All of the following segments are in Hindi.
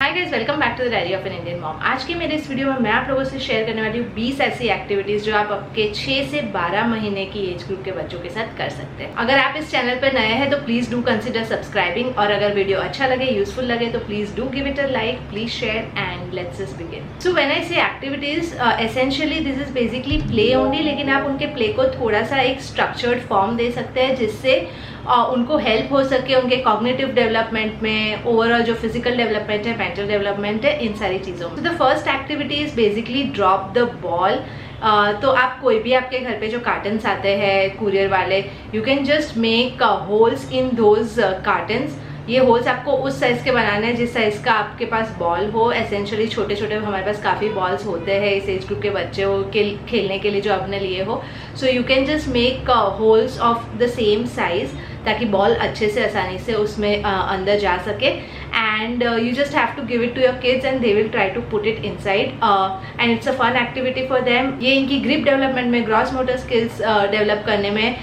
Hi guys, welcome back to the diary of an Indian mom. आज के मेरे इस वीडियो में मैं आप लोगों से शेयर करने वाली हूँ 20 ऐसी एक्टिविटीज जो आप आपके 6 से 12 महीने की एज ग्रुप के बच्चों के साथ कर सकते हैं। अगर आप इस चैनल पर नए हैं तो प्लीज डू कंसिडर सब्सक्राइबिंग, और अगर वीडियो अच्छा लगे, यूजफुल लगे तो please do give it a like, please share and let's just begin. So when I say activities, essentially this is basically play only, लेकिन आप उनके प्ले को थोड़ा सा एक स्ट्रक्चर्ड फॉर्म दे सकते हैं जिससे उनको हेल्प हो सके उनके कॉग्निटिव डेवलपमेंट में, ओवरऑल जो फिजिकल डेवलपमेंट है, मेंटल डेवलपमेंट है, इन सारी चीज़ों में। The first activity is basically drop the ball. तो आप कोई भी आपके घर पे जो कार्टन्स आते हैं कुरियर वाले, you can just make holes in those cottons. ये होल्स आपको उस साइज के बनाने हैं जिस साइज का आपके पास बॉल हो। एसेंशियली छोटे छोटे हमारे पास काफ़ी बॉल्स होते हैं इस एज ग्रुप के बच्चों के खेलने के लिए जो आपने लिए हो। So you can just make holes of the same size ताकि बॉल अच्छे से आसानी से उसमें अंदर जा सके, and you just have to give it to your kids and they will try to put it inside, and it's a fun activity for them. ये इनकी ग्रिप डेवलपमेंट में, ग्रॉस मोटर स्किल्स डेवलप करने में,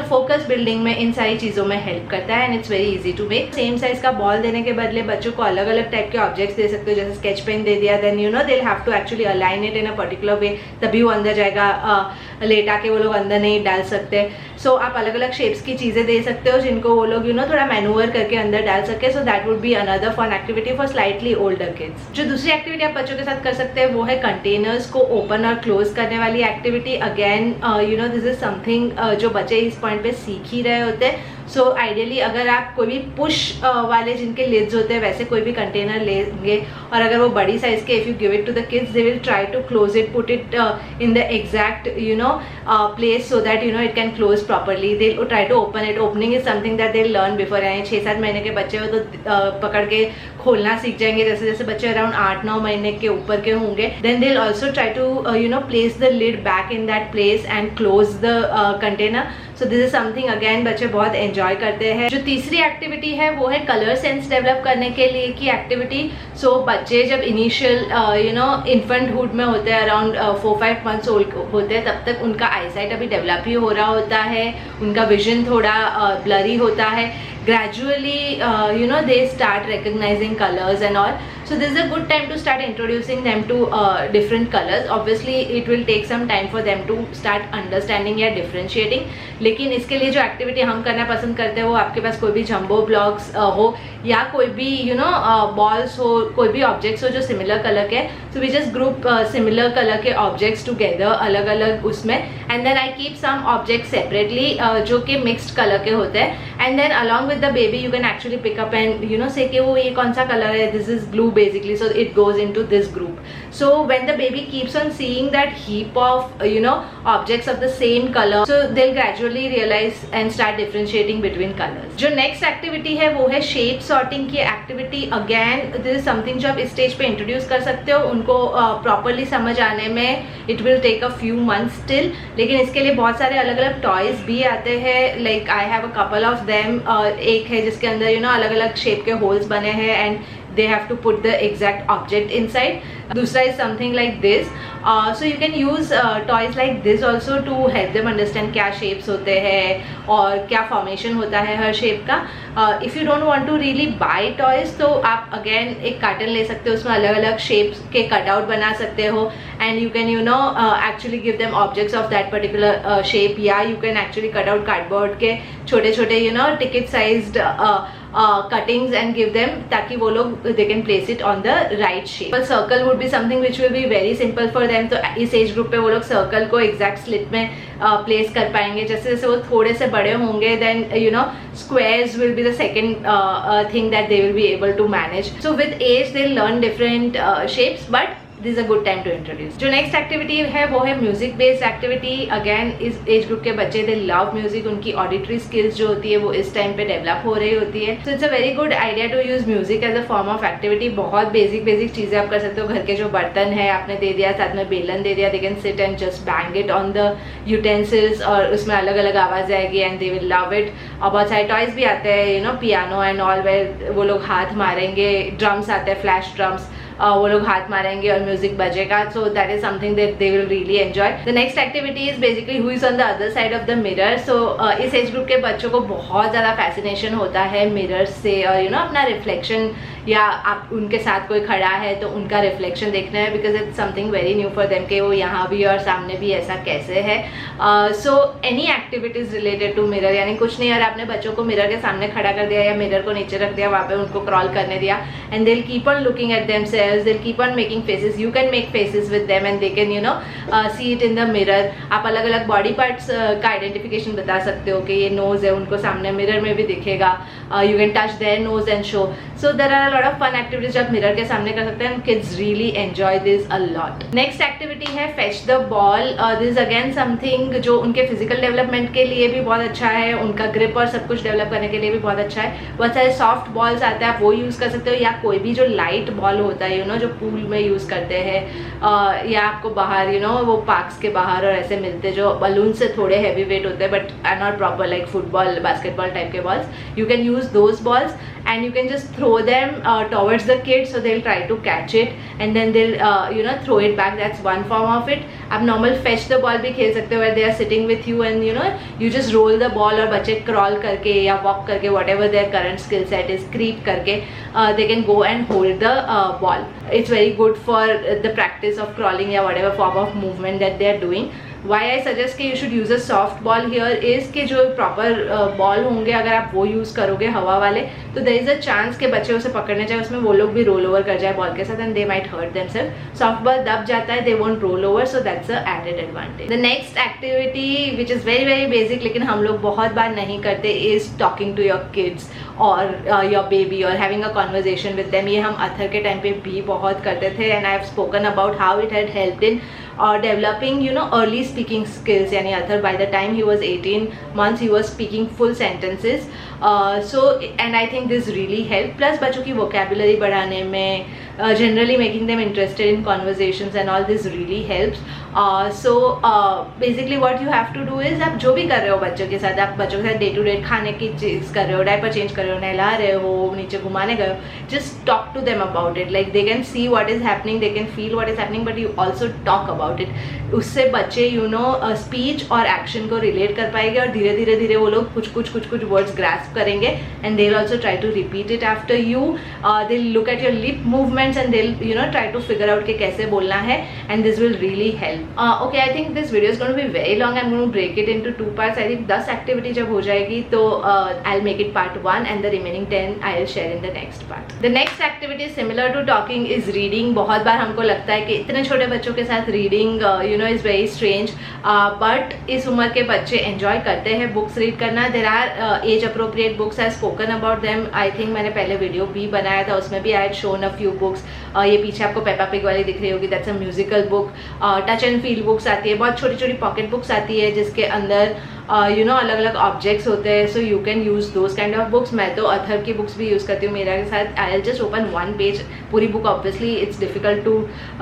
फोकस बिल्डिंग में, इन सारी चीज़ों में हेल्प करता है, and it's very easy to make. Same size का बॉल देने के बदले बच्चों को अलग अलग टाइप के ऑब्जेक्ट्स दे सकते हो, जैसे स्केच पेन दे दिया, then they have to actually align it in a particular way, तभी वो अंदर जाएगा। लेटा के वो लोग अंदर नहीं डाल सकते। सो आप अलग अलग शेप्स की चीज़ें दे सकते हो जिनको वो लोग थोड़ा मैनुअर करके अंदर डाल सके। So that would be another fun activity for slightly older kids. जो दूसरी एक्टिविटी आप बच्चों के साथ कर सकते हैं वो है कंटेनर्स को ओपन और क्लोज करने वाली activity. Again this is something जो बच्चे इस पॉइंट पे सीख ही रहे होते हैं। सो आइडियली अगर आप कोई भी पुश वाले जिनके लिड्स होते हैं वैसे कोई भी कंटेनर लेंगे, और अगर वो बड़ी साइज के, if you give it to the kids they will try to close it, put it in the exact place so that it can close properly. They try to open it. Opening is something that they learn before. यानी 6-7 महीने के बच्चे हो तो पकड़ के खोलना सीख जाएंगे। जैसे जैसे बच्चे अराउंड 8-9 महीने के ऊपर के होंगे, then they also try to place the lid back in that place and close the container. So this is something again बच्चे बहुत एंजॉय करते हैं। जो तीसरी एक्टिविटी है वो है कलर सेंस डेवलप करने के लिए की एक्टिविटी। सो बच्चे जब इनिशियल इन्फेंटहुड में होते हैं, अराउंड 4-5 मंथ्स ओल्ड होते हैं, तब तक उनका आईसाइट अभी डेवलप ही हो रहा होता है, उनका विजन थोड़ा ब्लरी होता है। Gradually they start recognizing colors and all, so this is a good time to start introducing them to different colors. Obviously it will take some time for them to start understanding या differentiating, लेकिन इसके लिए जो एक्टिविटी हम करना पसंद करते हैं वो आपके पास कोई भी जंबो ब्लॉक्स हो या कोई भी बॉल्स हो, कोई भी ऑब्जेक्ट्स हो जो सिमिलर कलर के, so we just group similar colour के ऑब्जेक्ट्स टुगेदर अलग अलग उसमें, and then I keep some object separately जो कि मिक्स्ड कलर के होते हैं, and then along with the baby you can actually pick up and say कि वो ये कौन सा कलर है, this is blue basically, so it goes into this group. So when the baby keeps on seeing that heap of objects of the same color, so they'll gradually realize and start differentiating between colors. जो next activity है वो है shape sorting की activity. Again this is something जो आप इस stage पे introduce कर सकते हो। उनको properly समझ आने में it will take a few months still, लेकिन इसके लिए बहुत सारे अलग अलग toys भी आते हैं। Like I have a couple of them. एक है जिसके अंदर अलग अलग शेप के होल्स बने हैं and they have to put the exact object inside. दूसरा is something like this. So you can use toys like this also to help them understand क्या shapes होते हैं और क्या formation होता है हर shape का. If you don't want to really buy toys तो आप again एक कार्टन ले सकते हो, उसमें अलग अलग shapes के cutout बना सकते हो, and you can actually give them objects of that particular shape, या you can actually cut out cardboard के छोटे छोटे ticket sized cuttings and give them ताकि वो लोग they can place it on the right shape. But circle would be something which will be very simple for them. तो इस एज ग्रुप पे वो लोग सर्कल को exact slit में प्लेस कर पाएंगे। जैसे जैसे वो थोड़े से बड़े होंगे then squares will be the second thing that they will be able to manage. So with age they'll learn different shapes, but this is a good time to introduce. जो नेक्स्ट एक्टिविटी है वो है म्यूजिक बेस्ड एक्टिविटी। अगेन इस एज ग्रुप के बच्चे दे लव म्यूजिक, उनकी ऑडिटरी स्किल्स जो होती है वो इस टाइम पे डेवलप हो रही होती है। So it's a very good idea to use music as a form of activity. बहुत बेसिक चीजें आप कर सकते हो। घर के जो बर्तन है आपने दे दिया, साथ में बेलन दे दिया, they can sit and just bang it on the utensils, और उसमें अलग अलग आवाज आएगी and they will love it. और बहुत सारे टॉयज भी आते हैं पियानो एंड ऑल, वेयर वो लोग हाथ मारेंगे। ड्रम्स आते हैं, फ्लैश ड्रम्स, वो लोग हाथ मारेंगे और म्यूजिक बजेगा। So that is something that they will really enjoy. The next activity is basically who is on the other side of the mirror. So इस एज ग्रुप के बच्चों को बहुत ज़्यादा फैसिनेशन होता है मिरर्स से, और अपना रिफ्लेक्शन या आप उनके साथ कोई खड़ा है तो उनका रिफ्लेक्शन देखना है, because it's something very new for them कि वो यहाँ भी और सामने भी ऐसा कैसे है. So any activities related to mirror, यानी कुछ नहीं, और आपने बच्चों को मिरर के सामने खड़ा कर दिया या मिरर को नीचे रख दिया, वहाँ पे उनको क्रॉल करने दिया, and they will keep on looking at themselves, they will keep on making faces. You can make faces with them and they can you know see it in the mirror. आप अलग अलग बॉडी पार्ट्स का आइडेंटिफिकेशन बता सकते हो कि ये नोज है, उनको सामने मिरर में भी दिखेगा. You can touch their nose and show. So there are a lot of fun activities जो आप मिरर के सामने कर सकते हैं. Kids really enjoy this a lot. Next activity है fetch the ball. This is again something जो उनके फिजिकल डेवलपमेंट के लिए भी बहुत अच्छा है, उनका ग्रिप और सब कुछ डेवलप करने के लिए भी बहुत अच्छा है. बहुत सारे सॉफ्ट बॉल्स आते हैं, आप वो यूज कर सकते हो, या कोई भी जो लाइट बॉल होता है यू नो जो पूल में यूज करते हैं, या आपको बाहर यू नो वो पार्क्स के बाहर और ऐसे मिलते जो बलून से थोड़े हैवी वेट होते हैं but are not proper like football basketball type के balls. You can use those balls and you can just throw them towards the kids so they'll try to catch it and then they'll you know throw it back. That's one form of it. आप normal fetch the ball भी खेल सकते हो where they are sitting with you and you know you just roll the ball और बच्चे crawl करके या walk करके whatever their current skill set is creep करके they can go and hold the ball. It's very good for the practice of crawling या whatever form of movement that they are doing. Why I suggest कि you should use a soft ball here is कि जो proper ball होंगे अगर आप वो use करोगे हवा वाले तो there is a chance कि बच्चे उसे पकड़ने जाए उसमें वो लोग भी roll over कर जाए बॉल के साथ and they might hurt themselves. Soft ball दब जाता है, they won't roll over, so that's a added advantage. The next activity which is very very basic लेकिन हम लोग बहुत बार नहीं करते is talking to your kids or your baby or having a conversation with them. ये हम अथर के टाइम पे भी बहुत करते थे and I have spoken about how it had helped in developing you know early speaking skills. यानी Athar by the time he was 18 months he was speaking full sentences. So and I think this really helped. Plus बच्चों की vocabulary बढ़ाने में generally making them interested in conversations and all this really helps. So basically what you have to do is आप जो भी कर रहे हो बच्चों के साथ, आप बच्चों के साथ डे टू डे खाने की चीज़ कर रहे हो, डायपर चेंज कर रहे हो, नहला रहे हो, नीचे घुमाने गए हो, just talk to them about it. Like they can see what is happening, they can feel what is happening, but you also talk about it. उससे बच्चे you know speech और action को relate कर पाएंगे और धीरे धीरे धीरे वो लोग कुछ words grasp करेंगे and they'll also try to repeat it after you. They'll look at your lip movements and they'll you know try to figure out कि कैसे बोलना है and this will really help. Okay, I think this video is going to be very long. I'm going to break it into 2 parts. I think 10 activity जब हो जाएगी तो I'll make it part 1 and the remaining 10 I'll share in the next part. The next activity similar to talking is reading. बहुत बार हमको लगता है कि इतने छोटे बच्चों के साथ reading you know is very strange, but इस उम्र के बच्चे enjoy करते हैं books read करना. There are age appropriate books. I've spoken about them. I think मैंने पहले video भी बनाया था, उसमें भी I had shown a few books. ये पीछे आपको पेपा पिग वाली दिख रही होगी, that's a musical book. Touch and feel books आती है, बहुत छोटी छोटी पॉकेट बुक्स आती है जिसके अंदर यू नो अलग अलग ऑब्जेक्ट्स होते हैं. सो you can use those kind of books. मैं तो अथर की बुक्स भी यूज़ करती हूँ मेरा के साथ. I will just open 1 page. पूरी book obviously it's difficult to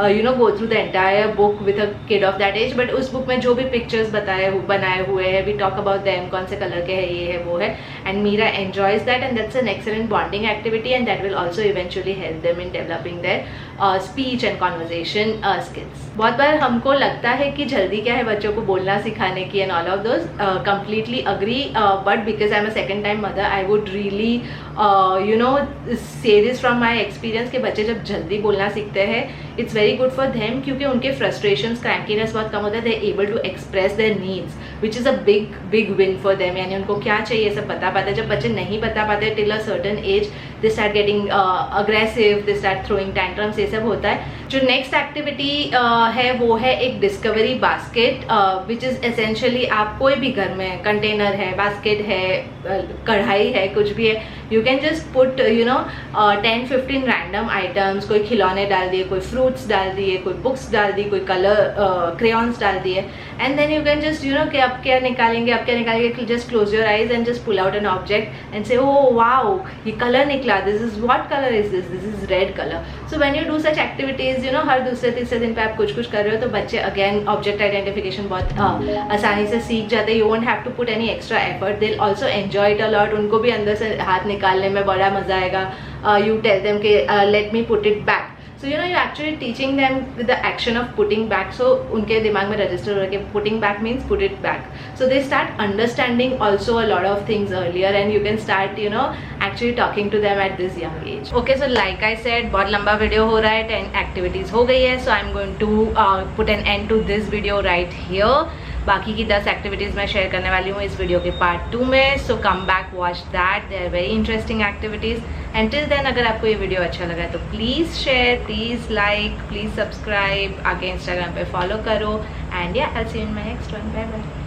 you know go through the entire book with a kid of that age, but उस बुक में जो भी पिक्चर्स बनाए हुए हैं, वी टॉक अबाउट देम, कौन से कलर के हैं, ये है वो है, and Meera enjoys that and that's an excellent bonding activity and that will also eventually help them in developing their speech and conversation skills. बहुत बार हमको लगता है कि जल्दी क्या है बच्चों को बोलना सिखाने की and all of those. Completely agree, but because I am a second time mother I would really you know say this from my experience कि बच्चे जब जल्दी बोलना सीखते हैं it's very good for them क्योंकि उनके फ्रस्ट्रेशंस क्रैंकीनेस बहुत कम होता है. They able to express their needs which is a big win for them. यानी उनको क्या चाहिए सब बता पाते हैं. जब बच्चे नहीं बता पाते till a certain age they start getting aggressive, they start throwing tantrums, ये सब होता है. जो नेक्स्ट एक्टिविटी है वो है एक discovery basket which is essentially आप कोई भी घर में कंटेनर है, बास्केट है, कढ़ाई है, कुछ भी है, you can just put you know 10-15 random items. कोई खिलौने डाल दिए, कोई फ्रूट्स डाल दिए, कोई बुक्स डाल दी, कोई कलर क्रेयॉन्स डाल दिए, and then you can just you know कि अब क्या निकालेंगे, just close your eyes and just pull out an object and say oh wow ये कलर निकला, this is what colour is this is red colour. So when you do such activities you know हर दूसरे तीसरे दिन पे आप कुछ कर रहे हो तो बच्चे अगेन ऑब्जेक्ट आइडेंटिफिकेशन बहुत आसानी से सीख जाते हैं. You won't have to put any extra effort. They will also enjoy it a lot. उनको भी अंदर से हाथ निकालने में बड़ा मजा आएगा. You tell them कि let me put it back. So you know you actually teaching them with the action of putting back. So उनके दिमाग में रजिस्टर हो रहा है कि putting back means put it back. So they start understanding also a lot of things earlier and you can start you know actually talking to them at this young age. Okay, so like I said बहुत लंबा वीडियो हो रहा है, 10 एक्टिविटीज हो गई है. So I am going to put an end to this video right here. बाकी की 10 एक्टिविटीज़ मैं शेयर करने वाली हूँ इस वीडियो के पार्ट 2 में. So come back, watch that, they are very interesting activities. And till then अगर आपको ये वीडियो अच्छा लगा तो please share, please like, please subscribe, आगे इंस्टाग्राम पे फॉलो करो. And yeah I see you in my next one. Bye bye.